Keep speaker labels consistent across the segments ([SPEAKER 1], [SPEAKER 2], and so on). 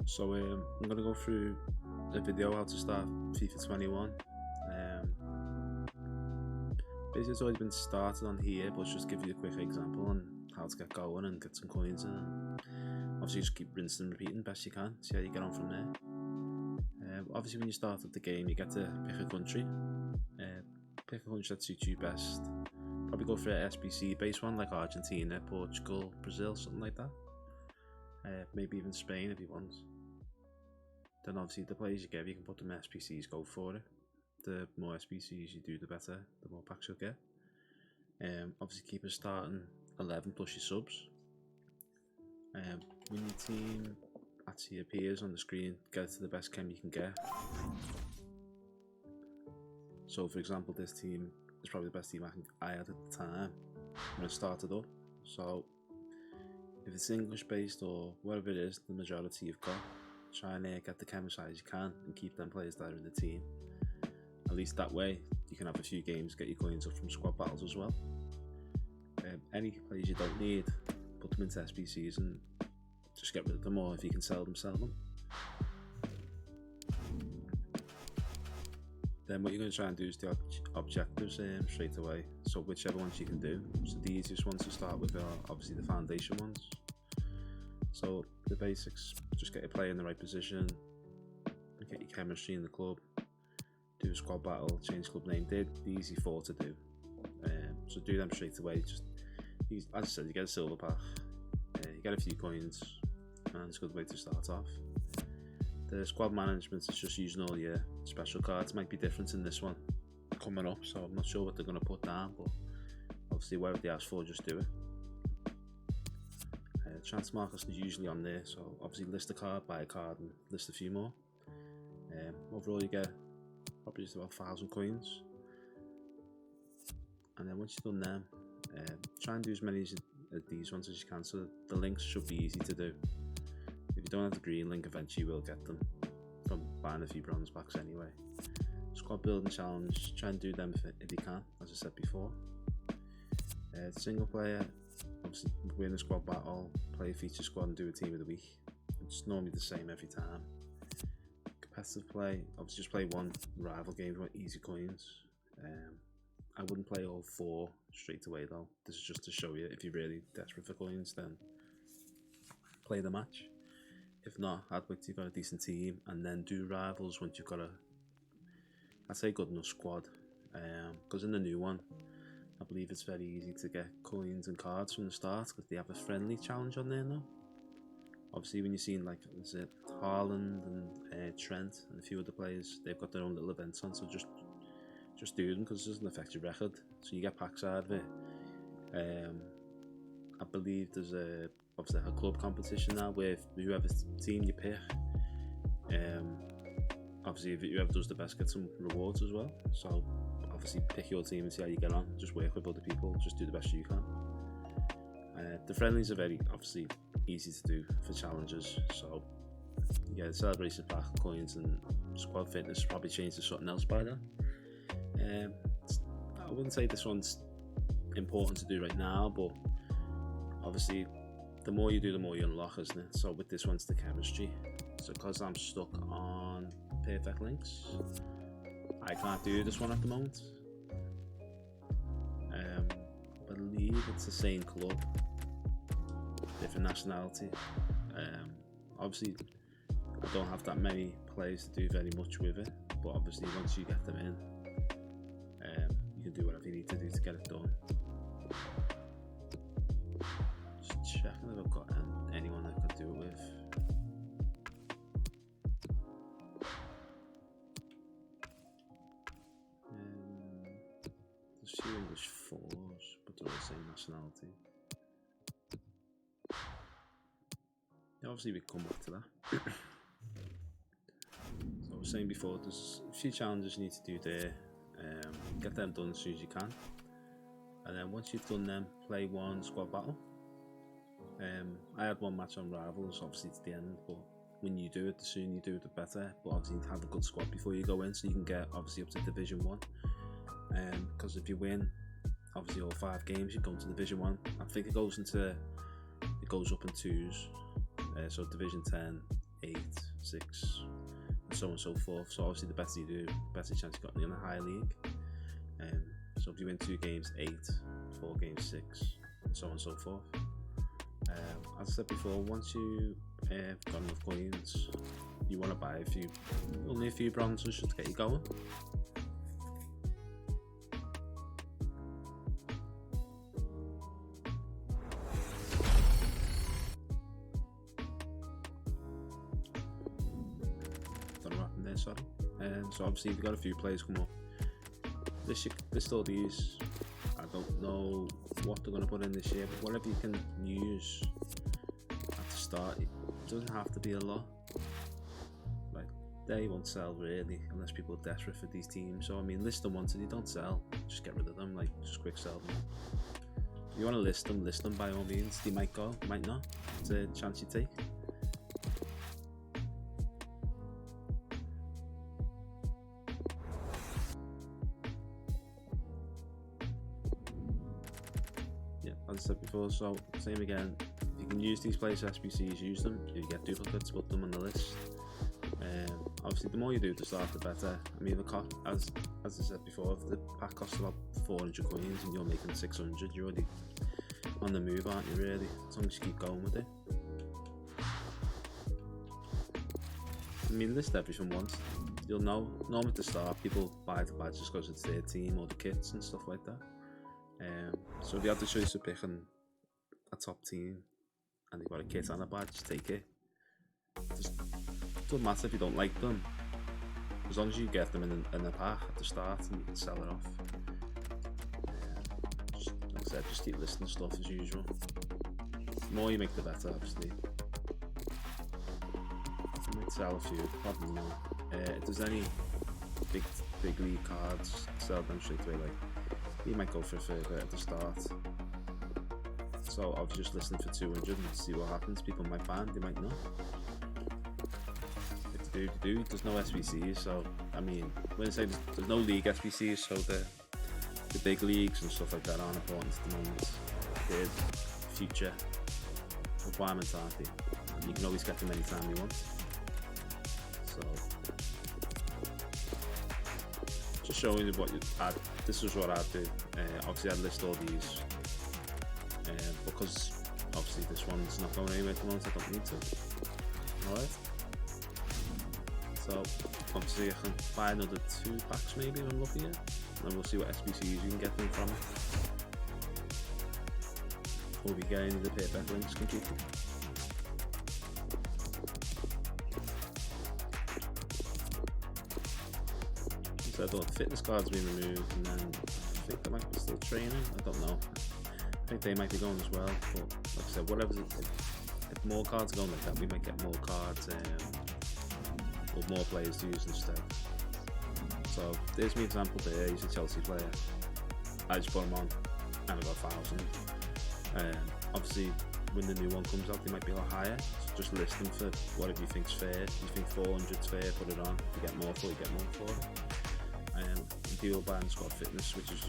[SPEAKER 1] So I'm going to go through a video how to start FIFA 21. Basically it's already been started on here, but just give you a quick example on how to get going and get some coins in. Obviously just keep rinsing and repeating best you can, see how you get on from there. Obviously when you start up the game you get to pick a country. Pick a country that suits you best. Probably go for an SBC based one like Argentina, Portugal, Brazil, something like that. Maybe even Spain if you want. Then obviously the players you get, you can put them in SBCs, go for it. The more SBCs you do, the better, the more packs you'll get. Obviously keep a starting 11 plus your subs. When your team actually appears on the screen, get it to the best chem you can get. So for example, this team is probably the best team I had at the time when it started up. So if it's English based or whatever it is, the majority you've got, try and get the chem as high as you can and keep them players that are in the team. At least that way you can have a few games, get your coins up from squad battles as well. Any players you don't need, put them into SBCs and just get rid of them, or if you can sell them, sell them. Then what you're going to try and do is the objectives straight away, so whichever ones you can do. So the easiest ones to start with are obviously the foundation ones. So the basics, just get your player in the right position, get your chemistry in the club, do a squad battle, change club name. They're the easy four to do. So do them straight away. Just as I said, you get a silver pack, you get a few coins, and it's a good way to start off. The squad management is just using all your special cards. Might be different in this one coming up, so I'm not sure what they're going to put down, but obviously whatever they ask for, just do it. Chance markers is usually on there, so obviously list a card, buy a card, and list a few more. Overall you get probably just about 1,000 coins, and then once you've done them, try and do as many of these ones as you can, so the links should be easy to do. If you don't have the green link, eventually you will get them from buying a few bronze packs anyway. Squad building challenge, try and do them if you can, as I said before. Single player, obviously win a squad battle, play a feature squad and do a team of the week. It's normally the same every time. Competitive play, obviously just play one rival game for easy coins. I wouldn't play all 4 straight away though. This is just to show you, if you're really desperate for coins, then play the match. If not, I'd wait till you've got a decent team and then do rivals once you've got I'd say good enough squad. Because in the new one, I believe it's very easy to get coins and cards from the start because they have a friendly challenge on there now. Obviously when you've seen like, is it Haaland and Trent and a few other players, they've got their own little events on, so just do them because it doesn't affect your record, so you get packs out of it. I believe there's obviously a club competition now where whoever team you pick, obviously if whoever does the best gets some rewards as well. So obviously pick your team and see how you get on, just work with other people, just do the best you can. The friendlies are very obviously easy to do for challenges, so yeah, the celebration pack, coins and squad fitness probably changed to something else by then. I wouldn't say this one's important to do right now, but obviously the more you do, the more you unlock, isn't it? So with this one's the chemistry. So because I'm stuck on perfect links, I can't do this one at the moment. I believe it's the same club, different nationality. Obviously I don't have that many players to do very much with it, but obviously once you get them in, you can do whatever you need to do to get it done. Just checking if I've got anyone I could do it with. There's a few English 4s, but they're all the same nationality. Yeah, obviously we can come back to that. So I was saying before, there's a few challenges you need to do there. Get them done as soon as you can, and then once you've done them, play one squad battle. I had one match on rivals, obviously it's the end, but when you do it, the sooner you do it the better, but obviously you have a good squad before you go in so you can get obviously up to Division 1, because if you win obviously all 5 games you go into Division 1. I think it goes up in 2s, so Division 10 8, 6, and so on and so forth. So obviously the better you do, the better chance you got in a higher league. So if you win 2 games, 8, 4 games, 6, and so on and so forth. As I said before, once you got enough coins, you want to buy only a few bronzes just to get you going. Don't know what happened there, sorry. So obviously we've got a few players come up. List all these. I don't know what they're going to put in this year, but whatever you can use at the start, it doesn't have to be a lot. Like, they won't sell really unless people are desperate for these teams. So I mean, list them once and you don't sell, just get rid of them. Like, just quick sell them. If you want to list them by all means. They might go, might not. It's a chance you take. As I said before, so same again, if you can use these players SBCs, use them. If you get duplicates, put them on the list. Obviously the more you do to start, the better. I mean, as I said before, if the pack costs about 400 coins and you're making 600, you're already on the move, aren't you, really? As long as you keep going with it. I mean, list everything once. You'll know, normally at the start, people buy the badges because it's their team or the kits and stuff like that. So if you had the choice of picking a top team and they've got a kit and a badge, take it. Just doesn't matter if you don't like them, as long as you get them in the pack at the start and you can sell it off. Like I said, just keep listing stuff as usual. The more you make, the better, obviously. You might sell a few, probably not. If there's any big league cards, sell them straight away. Like, you might go for a further at the start. So I'll just listen for 200 and see what happens. People might ban, they might not. If they do, there's no SBCs. So I mean, when I say there's no league SBCs, so the big leagues and stuff like that aren't important at the moment. They're future requirements, aren't they? And you can always get them anytime you want. So just showing you what you add. This is what I'd do. Obviously I'd list all these because obviously this one's not going anywhere at the moment. I don't need to. Alright, so obviously I can buy another 2 packs maybe if I'm lucky, and then we'll see what SBCs you can get them from it before we get into the payback links completely. So I thought fitness cards being removed, and then I think they might be still training. I don't know. I think they might be going as well. But like I said, whatever. If more cards are going like that, we might get more cards or more players to use instead. So there's my example there. He's a Chelsea player. I just put him on, and I got 1,000. Obviously, when the new one comes out, they might be a lot higher. So just list them for whatever you think's fair. If you think 400's fair, put it on. If you get more for it, you get more for it. People buying squad fitness, which is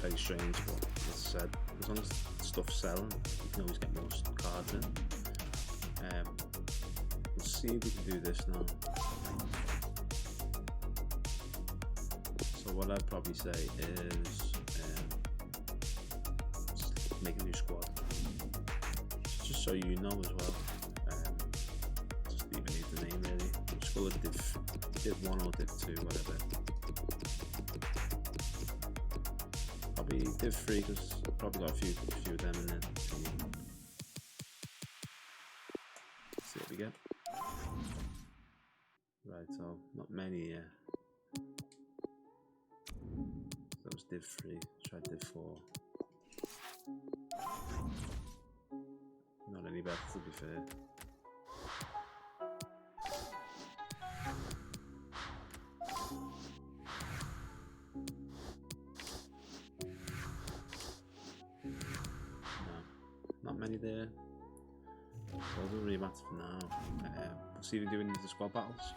[SPEAKER 1] very strange, but as I said, as long as stuff's selling, you can always get more cards in. Let's see if we can do this now. So what I'd probably say is just make a new squad, just so you know as well. Just even need the name really. Just call it div 1 or div 2, whatever. Probably div 3 because I've probably got a few of them in there. See what we get. Right, so not many here. That was div 3. Try div 4. Not any better, to be fair. Not many there, so it doesn't really matter for now. We'll see if we do any of the squad battles.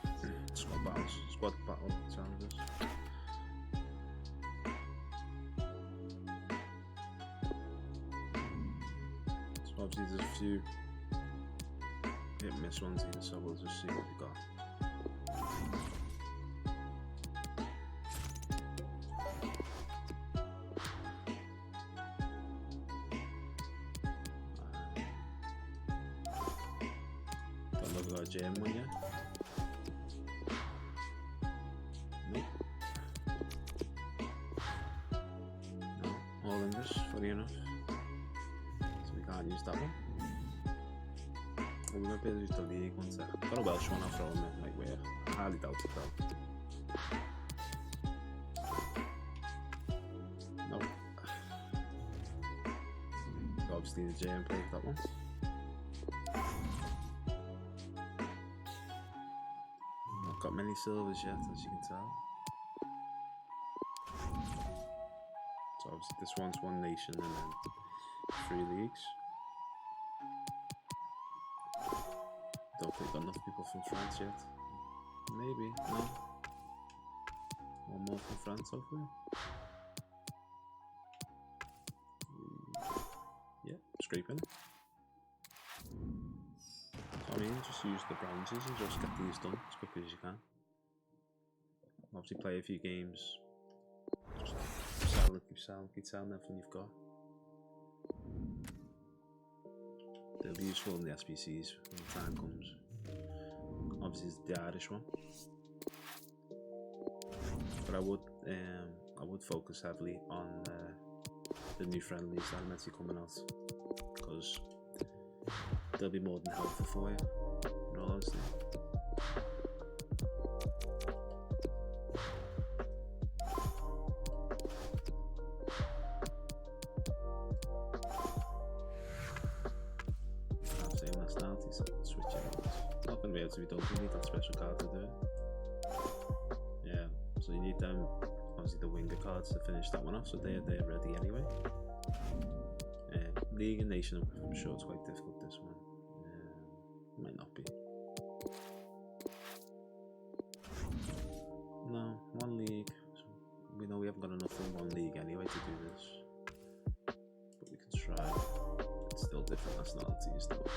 [SPEAKER 1] Squad battle challenges. So obviously there's a few hit and miss ones here, so we'll just see what we got. Don't know if we got a gem one yet. Nope. No, all English, funny enough. So we can't use that one. Well, we might be able to use the league one sec. Got a Welsh one, I'll throw him in, like where. I highly doubt it though. Nope. So obviously the JM play for that one. Not got many silvers yet, as you can tell. So obviously this one's one nation and then 3 leagues. Don't think got enough people from France yet. Maybe, no. One more from France, hopefully. Yeah, scraping. So, I mean, just use the bronzes and just get these done as quickly as you can. Obviously, play a few games. Just keep selling everything you've got. They'll be useful in the SBCs when the time comes. Obviously, it's the Irish one, but I would focus heavily on the new friendlies that are meant to be coming out, because they'll be more than helpful for you, in all honesty. So switch it out. Not going to be able to be done, you need that special card to do it. Yeah, so you need them, obviously the winger cards to finish that one off, so they're ready anyway. League and Nation, I'm sure it's quite difficult this one. Might not be. No, one league. So we know we haven't got enough in one league anyway to do this. But we can try. It's still different nationalities though.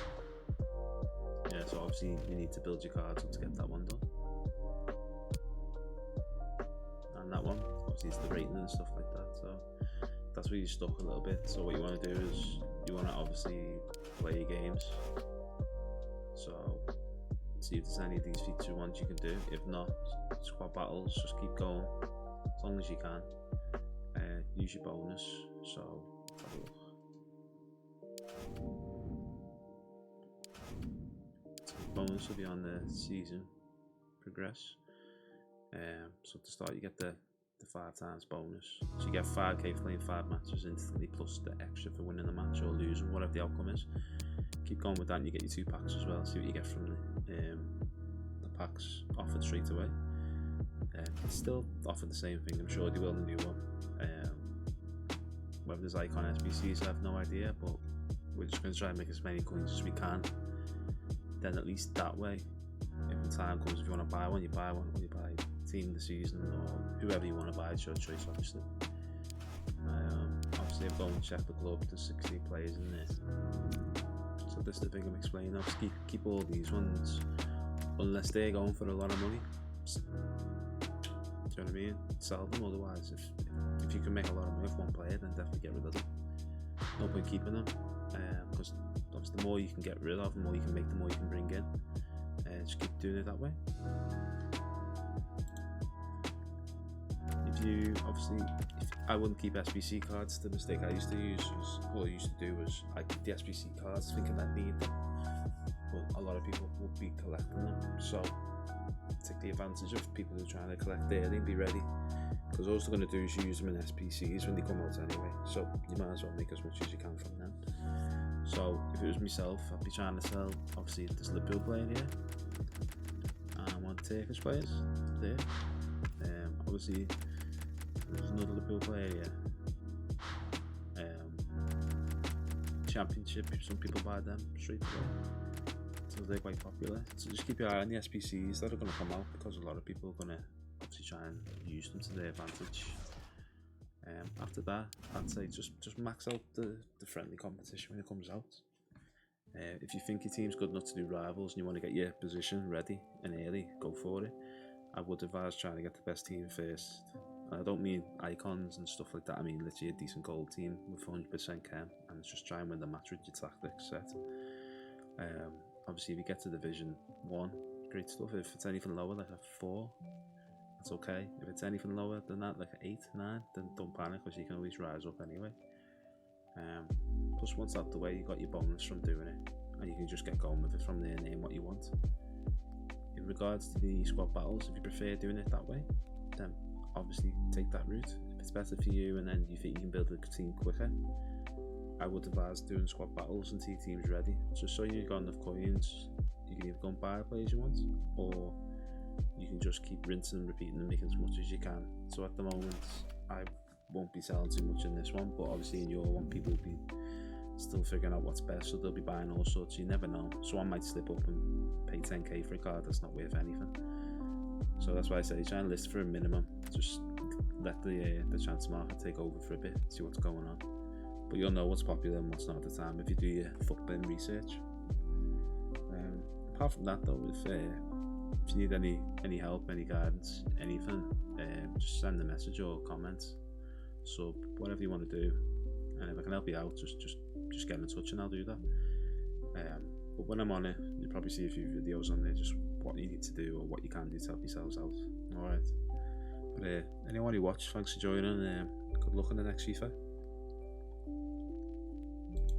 [SPEAKER 1] Yeah, so obviously you need to build your cards up to get that one done. And that one, obviously it's the rating and stuff like that, so that's where you're stuck a little bit. So what you want to do is, you want to obviously play your games. So, see if there's any of these feature ones you can do. If not, squad battles, just keep going as long as you can. Use your bonus, so have a look. Bonus will be on the season progress. So to start you get the 5 times bonus. So you get 5k for playing 5 matches instantly, plus the extra for winning the match or losing, whatever the outcome is. Keep going with that and you get your 2 packs as well. See what you get from the packs offered straight away. It's still offer the same thing, I'm sure they will in the new one. Whether there's icon SBCs, I have no idea, but we're just going to try and make as many coins as we can. Then at least that way, if the time comes, if you want to buy one, you buy one, or you buy team of the season, or whoever you want to buy, it's your choice obviously. Obviously I've gone and checked the club, there's 16 players in there. So this is the thing I'm explaining, obviously keep all these ones, unless they're going for a lot of money. Do you know what I mean? Sell them, otherwise if you can make a lot of money with one player, then definitely get rid of them. No point keeping them, because obviously the more you can get rid of, the more you can make, the more you can bring in. Just keep doing it that way. I wouldn't keep SBC cards. The mistake I used to do was I keep the SBC cards thinking I need them, but a lot of people would be collecting them, so take the advantage of people who are trying to collect early and be ready, because all they're going to do is use them in SBCs when they come out anyway, so you might as well make as much as you can from them. So if it was myself, I'd be trying to sell obviously this Liverpool player here and one Turkish players there. Obviously there's another Liverpool player here. Championship, some people buy them straight away, so they're quite popular. So just keep your eye on the SPCs that are going to come out, because a lot of people are going to obviously try and use them to their advantage. After that, I'd say just max out the friendly competition when it comes out. If you think your team's good enough to do rivals and you want to get your position ready and early, go for it. I would advise trying to get the best team first. And I don't mean icons and stuff like that, I mean literally a decent gold team with 100% chem, and just try and win the match with your tactics set. Obviously if you get to Division 1, great stuff. If it's anything lower, like a 4, that's okay. If it's anything lower than that, like an 8, 9, then don't panic, because you can always rise up anyway. Plus once out the way, you got your bonus from doing it, and you can just get going with it from there and name what you want. In regards to the squad battles, if you prefer doing it that way, then obviously take that route. If it's better for you and then you think you can build a team quicker, I would advise doing squad battles until your team's ready. Just so you've got enough coins, you can either go and buy the players you want, or you can just keep rinsing and repeating and making as much as you can. So at the moment, I won't be selling too much in this one, but obviously in your one, people will be still figuring out what's best, so they'll be buying all sorts. You never know. Someone might slip up and pay 10k for a card that's not worth anything. So that's why I say try and list for a minimum. Just let the chance market take over for a bit, see what's going on. But you'll know what's popular and what's not at the time if you do your footbin research. Apart from that though, if you need any help, any guidance, anything, just send a message or comment, sub, whatever you want to do, and if I can help you out, just get in touch and I'll do that. But when I'm on it, you'll probably see a few videos on there, just what you need to do or what you can do to help yourselves out. Alright, but anyone who watched, thanks for joining, good luck on the next FIFA.